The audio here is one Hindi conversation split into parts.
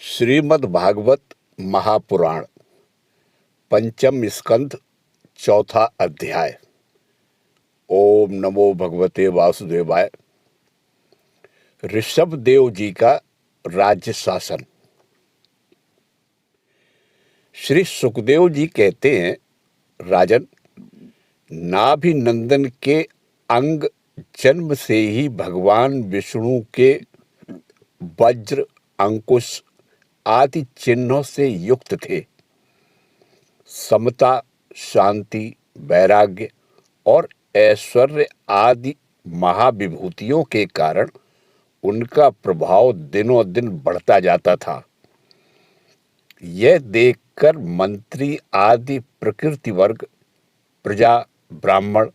श्रीमद् भागवत महापुराण पंचम स्कंध चौथा अध्याय। ओम नमो भगवते वासुदेवाय। ऋषभ देव जी का राज्य शासन। श्री सुखदेव जी कहते हैं, राजन, नाभि नंदन के अंग जन्म से ही भगवान विष्णु के वज्र, अंकुश आदि चिन्हों से युक्त थे। समता, शांति, वैराग्य और ऐश्वर्य आदि महाविभूतियों के कारण उनका प्रभाव दिनों दिन बढ़ता जाता था। यह देखकर मंत्री आदि प्रकृति वर्ग, प्रजा, ब्राह्मण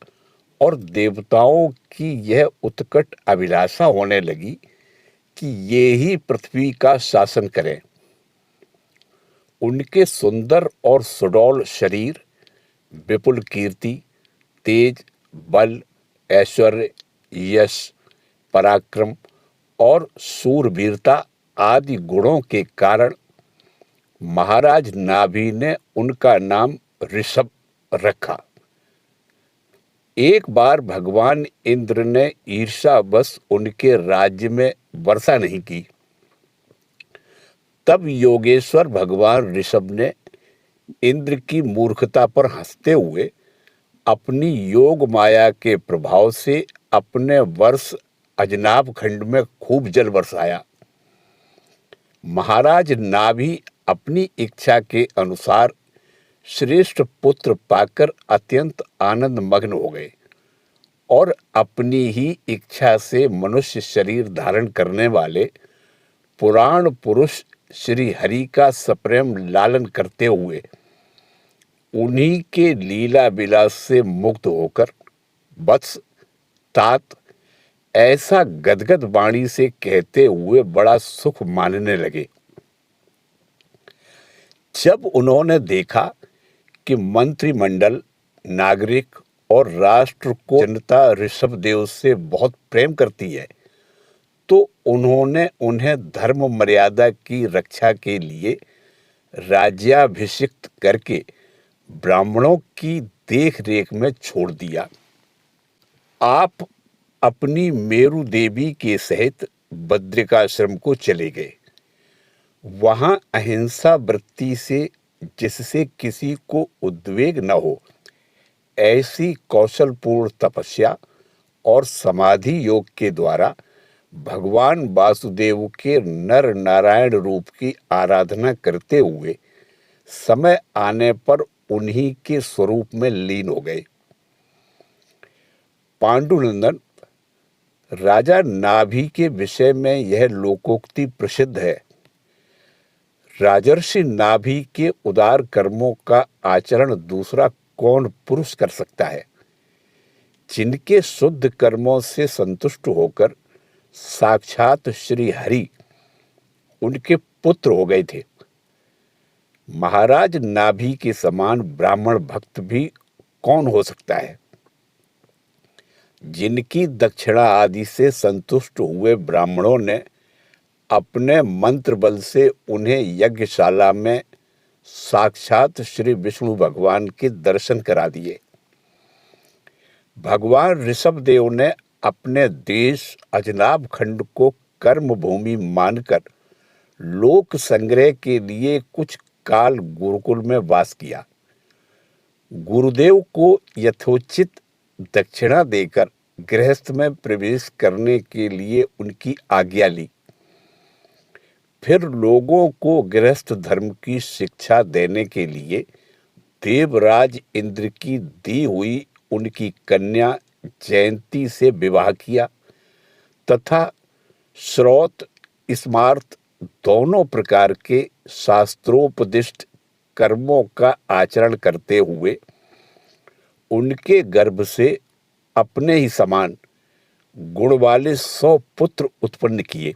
और देवताओं की यह उत्कट अभिलाषा होने लगी कि ये ही पृथ्वी का शासन करें। उनके सुंदर और सुडौल शरीर, विपुल कीर्ति, तेज, बल, ऐश्वर्य, यश, पराक्रम और शूरवीरता आदि गुणों के कारण महाराज नाभि ने उनका नाम ऋषभ रखा। एक बार भगवान इंद्र ने ईर्ष्यावश उनके राज्य में वर्षा नहीं की। तब योगेश्वर भगवान ऋषभ ने इंद्र की मूर्खता पर हंसते हुए अपनी योग माया के प्रभाव से अपने वर्ष अजनाभ खंड में खूब जल बरसाया। महाराज नाभि अपनी इच्छा के अनुसार श्रेष्ठ पुत्र पाकर अत्यंत आनंद मग्न हो गए और अपनी ही इच्छा से मनुष्य शरीर धारण करने वाले पुराण पुरुष श्री हरि का सप्रेम लालन करते हुए उन्हीं के लीला विलास से मुक्त होकर वत्स, तात ऐसा गदगद वाणी से कहते हुए बड़ा सुख मानने लगे। जब उन्होंने देखा कि मंत्रिमंडल, नागरिक और राष्ट्र को जनता ऋषभ देव से बहुत प्रेम करती है, तो उन्होंने उन्हें धर्म मर्यादा की रक्षा के लिए राज्याभिषिक्त करके ब्राह्मणों की देख रेख में छोड़ दिया। आप अपनी मेरु देवी के सहित बद्रिकाश्रम को चले गए। वहां अहिंसा वृत्ति से, जिससे किसी को उद्वेग न हो, ऐसी कौशलपूर्ण तपस्या और समाधि योग के द्वारा भगवान वासुदेव के नर नारायण रूप की आराधना करते हुए समय आने पर उन्हीं के स्वरूप में लीन हो गए। पांडुनंदन, राजा नाभि के विषय में यह लोकोक्ति प्रसिद्ध है। राजर्षि नाभि के उदार कर्मों का आचरण दूसरा कौन पुरुष कर सकता है, जिनके शुद्ध कर्मों से संतुष्ट होकर साक्षात श्री हरि उनके पुत्र हो गए थे। महाराज नाभि के समान ब्राह्मण भक्त भी कौन हो सकता है? जिनकी दक्षिणा आदि से संतुष्ट हुए ब्राह्मणों ने अपने मंत्र बल से उन्हें यज्ञशाला में साक्षात श्री विष्णु भगवान के दर्शन करा दिए। भगवान ऋषभ देव ने अपने देश अजनाभ खंड को कर्म भूमि मानकर लोक संग्रह के लिए कुछ काल गुरुकुल में वास किया। गुरुदेव को यथोचित दक्षिणा देकर गृहस्थ में प्रवेश करने के लिए उनकी आज्ञा ली। फिर लोगों को गृहस्थ धर्म की शिक्षा देने के लिए देवराज इंद्र की दी हुई उनकी कन्या जयंती से विवाह किया तथा श्रौत, स्मार्त दोनों प्रकार के शास्त्रोपदिष्ट कर्मों का आचरण करते हुए उनके गर्भ से अपने ही समान गुण वाले 100 पुत्र उत्पन्न किए।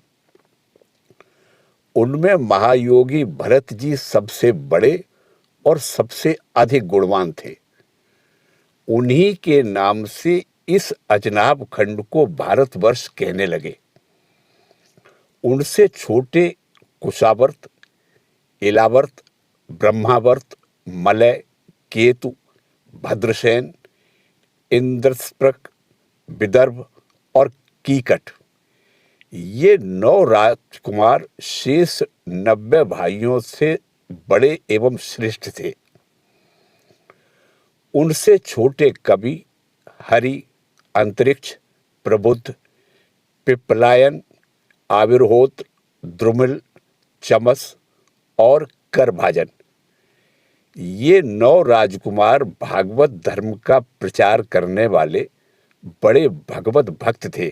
उनमें महायोगी भरत जी सबसे बड़े और सबसे अधिक गुणवान थे। उन्हीं के नाम से इस अजनाभ खंड को भारतवर्ष कहने लगे। उनसे छोटे कुशावर्त, इलावर्त, ब्रह्मावर्त, मलय, केतु, भद्रसेन, इंद्रस्प्रक, विदर्भ और कीकट, ये 9 राजकुमार शेष 90 भाइयों से बड़े एवं श्रेष्ठ थे। उनसे छोटे कवि हरि, अंतरिक्ष, प्रबुद्ध, पिप्पलायन, आविर्होत्र, द्रुमिल, चमस और करभाजन, ये 9 राजकुमार भागवत धर्म का प्रचार करने वाले बड़े भगवत भक्त थे।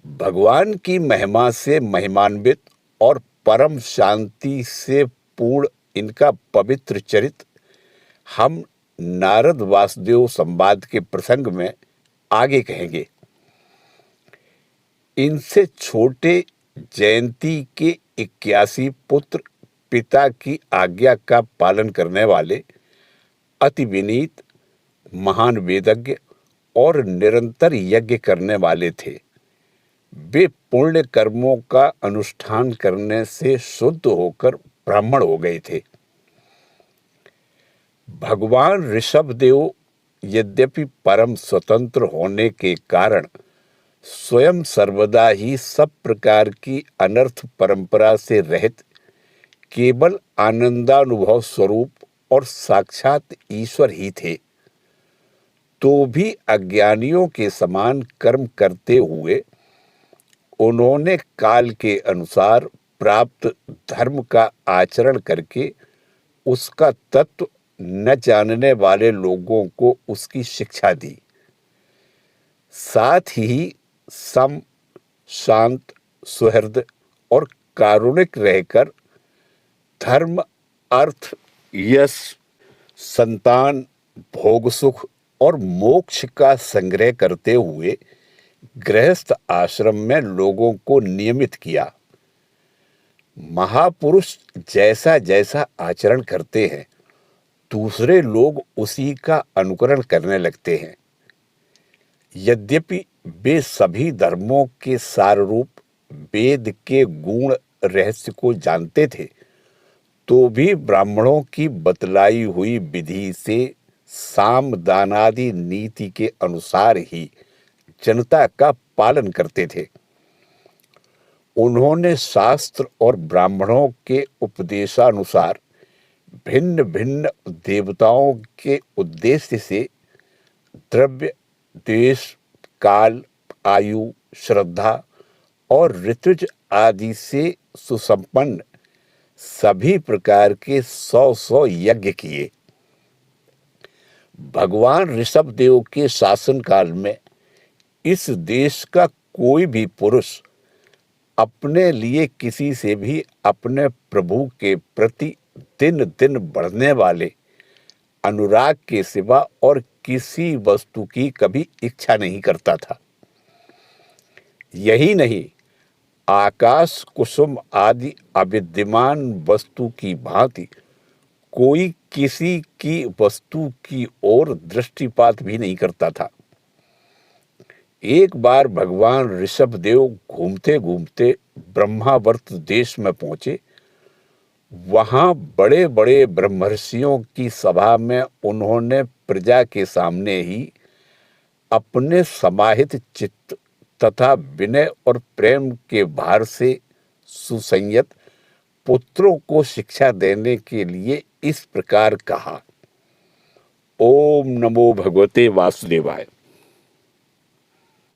भगवान की महिमा से महिमान्वित और परम शांति से पूर्ण इनका पवित्र चरित्र हम नारद वासुदेव संवाद के प्रसंग में आगे कहेंगे। इनसे छोटे जयंती के 81 पुत्र पिता की आज्ञा का पालन करने वाले अति विनीत, महान वेदज्ञ और निरंतर यज्ञ करने वाले थे। वे पुण्य कर्मों का अनुष्ठान करने से शुद्ध होकर ब्राह्मण हो गए थे। भगवान ऋषभदेव यद्यपि परम स्वतंत्र होने के कारण स्वयं सर्वदा ही सब प्रकार की अनर्थ परंपरा से रहित केवल आनंदानुभव स्वरूप और साक्षात ईश्वर ही थे, तो भी अज्ञानियों के समान कर्म करते हुए उन्होंने काल के अनुसार प्राप्त धर्म का आचरण करके उसका तत्व न जानने वाले लोगों को उसकी शिक्षा दी। साथ ही सम, शांत, सुहृद और कारुणिक रहकर धर्म, अर्थ, यश, संतान, भोग सुख और मोक्ष का संग्रह करते हुए गृहस्थ आश्रम में लोगों को नियमित किया। महापुरुष जैसा जैसा आचरण करते हैं, दूसरे लोग उसी का अनुकरण करने लगते हैं। यद्यपि वे सभी धर्मों के सार रूप वेद के गुण रहस्य को जानते थे, तो भी ब्राह्मणों की बतलाई हुई विधि से साम दानादि नीति के अनुसार ही जनता का पालन करते थे। उन्होंने शास्त्र और ब्राह्मणों के उपदेशानुसार भिन्न भिन्न देवताओं के उद्देश्य से द्रव्य, देश, काल, आयु, श्रद्धा और ऋतुज आदि से सुसंपन्न सभी प्रकार के 100 यज्ञ किए। भगवान ऋषभदेव के शासन काल में इस देश का कोई भी पुरुष अपने लिए किसी से भी अपने प्रभु के प्रति दिन दिन बढ़ने वाले अनुराग के सिवा और किसी वस्तु की कभी इच्छा नहीं करता था। यही नहीं, आकाश कुसुम आदि अविद्यमान वस्तु की भांति कोई किसी की वस्तु की ओर दृष्टिपात भी नहीं करता था। एक बार भगवान ऋषभदेव घूमते घूमते ब्रह्मावर्त देश में पहुंचे। वहां बड़े बड़े ब्रह्मर्षियों की सभा में उन्होंने प्रजा के सामने ही अपने समाहित चित्त तथा विनय और प्रेम के भार से सुसंयत पुत्रों को शिक्षा देने के लिए इस प्रकार कहा। ओम नमो भगवते वासुदेवाय।